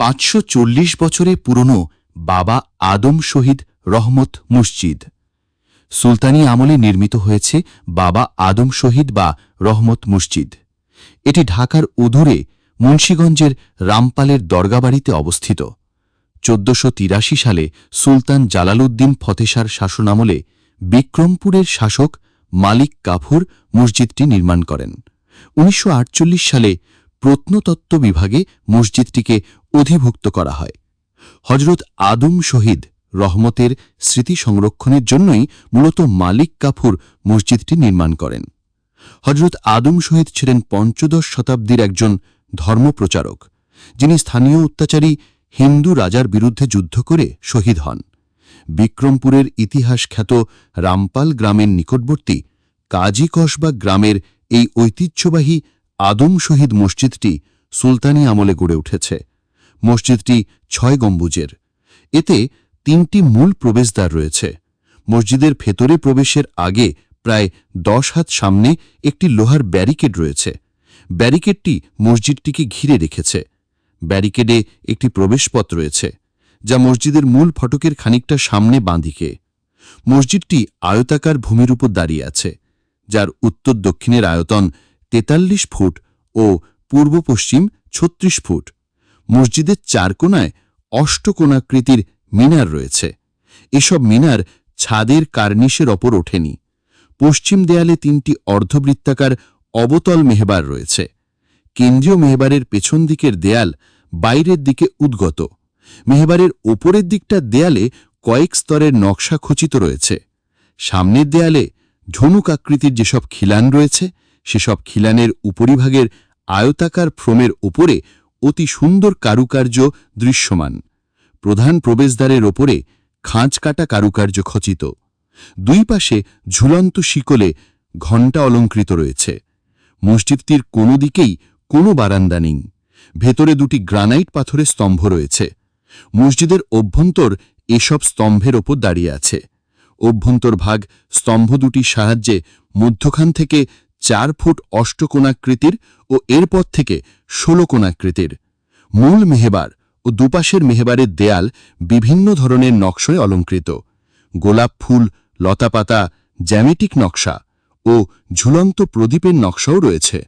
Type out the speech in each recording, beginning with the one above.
540 বছরের পুরনো বাবা আদম শহীদ রহমত মসজিদ। সুলতানি আমলে নির্মিত হয়েছে বাবা আদম শহীদ বা রহমত মসজিদ। এটি ঢাকার উধুরে মুন্সীগঞ্জের রামপালের দরগাবাড়িতে অবস্থিত। 1483 সালে সুলতান জালালউদ্দিন ফতেশার শাসনামলে বিক্রমপুরের শাসক মালিক কাফুর মসজিদটি নির্মাণ করেন। 1948 সালে প্রত্নতত্ত্ব বিভাগে মসজিদটিকে অধিভুক্ত করা হয়। হজরত আদম শহীদ রহমতের স্মৃতি সংরক্ষণের জন্যই মূলত মালিক কাফুর মসজিদটি নির্মাণ করেন। হজরত আদম শহীদ ছিলেন 15 শতাব্দীর একজন ধর্মপ্রচারক, যিনি স্থানীয় অত্যাচারী হিন্দু রাজার বিরুদ্ধে যুদ্ধ করে শহীদ হন। বিক্রমপুরের ইতিহাস খ্যাত রামপাল গ্রামের নিকটবর্তী কাজী কসবা গ্রামের এই ঐতিহ্যবাহী আদম শহীদ মসজিদটি সুলতানি আমলে গড়ে উঠেছে। মসজিদটি 6 গম্বুজের। এতে 3টি মূল প্রবেশদ্বার রয়েছে। মসজিদের ভেতরে প্রবেশের আগে প্রায় 10 হাত সামনে একটি লোহার ব্যারিকেড রয়েছে। ব্যারিকেডটি মসজিদটিকে ঘিরে রেখেছে। ব্যারিকেডে একটি প্রবেশপথ রয়েছে, যা মসজিদের মূল ফটকের খানিকটা সামনে বাঁদিকে। মসজিদটি আয়তাকার ভূমির উপর দাঁড়িয়ে আছে, যার উত্তর দক্ষিণের আয়তন 43 ফুট ও পূর্ব পশ্চিম 36 ফুট। মসজিদের 4 কোণায় অষ্টকোণাকৃতির মিনার রয়েছে। এসব মিনার ছাদের কার্নিশের ওপর ওঠেনি। পশ্চিম দেয়ালে 3টি অর্ধবৃত্তাকার অবতল মেহবার রয়েছে। কেন্দ্রীয় মেহবারের পেছন দিকের দেয়াল বাইরের দিকে উদ্গত। মেহবারের ওপরের দিকটার দেয়ালে কয়েক স্তরের নকশা খচিত রয়েছে। সামনের দেয়ালে ঝনুক আকৃতির যেসব খিলান রয়েছে, সেসব খিলানের উপরিভাগের আয়তাকার ফ্রমের ওপরে অতি সুন্দর কারুকার্য দৃশ্যমান। প্রধান প্রবেশদ্বারের ওপরে খাঁজকাটা কারুকার্য খচিত। 2 পাশে ঝুলন্ত শিকলে ঘণ্টা অলঙ্কৃত রয়েছে। মসজিদটির কোনো দিকেই কোনো বারান্দা নেই। ভেতরে 2টি গ্রানাইট পাথরের স্তম্ভ রয়েছে। মসজিদের অভ্যন্তর এসব স্তম্ভের ওপর দাঁড়িয়ে আছে। অভ্যন্তর ভাগ স্তম্ভ 2টির সাহায্যে মধ্যখান থেকে 4 ফুট অষ্টকোণাকৃতির ও এরপর থেকে 16 কোণাকৃতির। মূল মেহবার ও দুপাশের মেহবারের দেয়াল বিভিন্ন ধরনের নকশায় অলঙ্কৃত। গোলাপ ফুল, লতাপাতা, জ্যামিতিক নকশা ও ঝুলন্ত প্রদীপের নকশাও রয়েছে।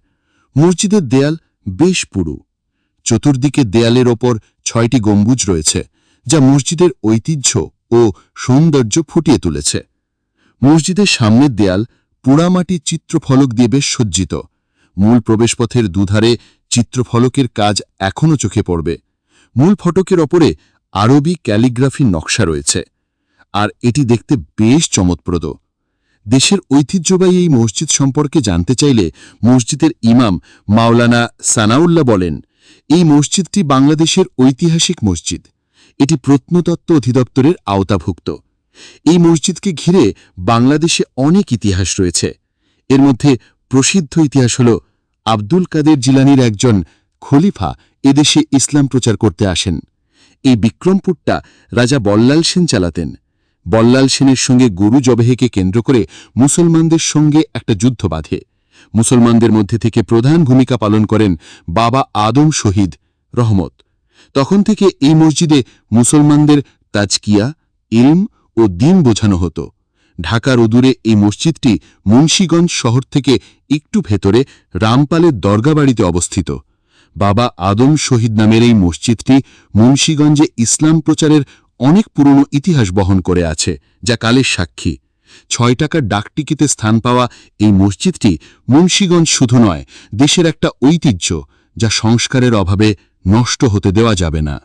মসজিদের দেয়াল বেশ পুরু। চতুর্দিকে দেয়ালের ওপর 6টি গম্বুজ রয়েছে, যা মসজিদের ঐতিহ্য ও সৌন্দর্য ফুটিয়ে তুলেছে। মসজিদের সামনের দেয়াল পোড়ামাটির চিত্রফলক দিয়ে বেশ সজ্জিত। মূল প্রবেশপথের দুধারে চিত্রফলকের কাজ এখনও চোখে পড়বে। মূল ফটকের ওপরে আরবি ক্যালিগ্রাফির নকশা রয়েছে, আর এটি দেখতে বেশ চমৎপ্রদ। দেশের ঐতিহ্যবাহী এই মসজিদ সম্পর্কে জানতে চাইলে মসজিদের ইমাম মাওলানা সানাউল্লাহ বলেন, এই মসজিদটি বাংলাদেশের ঐতিহাসিক মসজিদ। এটি প্রত্নতত্ত্ব অধিদপ্তরের আওতাভুক্ত। এই মসজিদকে ঘিরে বাংলাদেশে অনেক ইতিহাস রয়েছে। এর মধ্যে প্রসিদ্ধ ইতিহাস হল আব্দুল কাদের জিলানীর একজন খলিফা এদেশে ইসলাম প্রচার করতে আসেন। এই বিক্রমপুরটা রাজা বল্লাল সেন চালাতেন। বল্লাল সেনের সঙ্গে গরু জবেহেকে কেন্দ্র করে মুসলমানদের সঙ্গে একটা যুদ্ধ বাধে। মুসলমানদের মধ্যে থেকে প্রধান ভূমিকা পালন করেন বাবা আদম শহীদ রহমত। তখন থেকে এই মসজিদে মুসলমানদের তাজকিয়া, ইলম ও দ্বীন বোঝানো হতো। ঢাকার উদূরে এই মসজিদটি মুন্সীগঞ্জ শহর থেকে একটু ভেতরে রামপালের দরগাবাড়িতে অবস্থিত। বাবা আদম শহীদ নামের এই মসজিদটি মুন্সীগঞ্জে ইসলাম প্রচারের অনেক পুরনো ইতিহাস বহন করে আছে, যা কালের সাক্ষী। 6 টাকার ডাকটিকিতে স্থান পাওয়া এই মসজিদটি মুন্সীগঞ্জ শুধু নয়, দেশের একটা ঐতিহ্য, যা সংস্কারের অভাবে নষ্ট হতে দেওয়া যাবে না।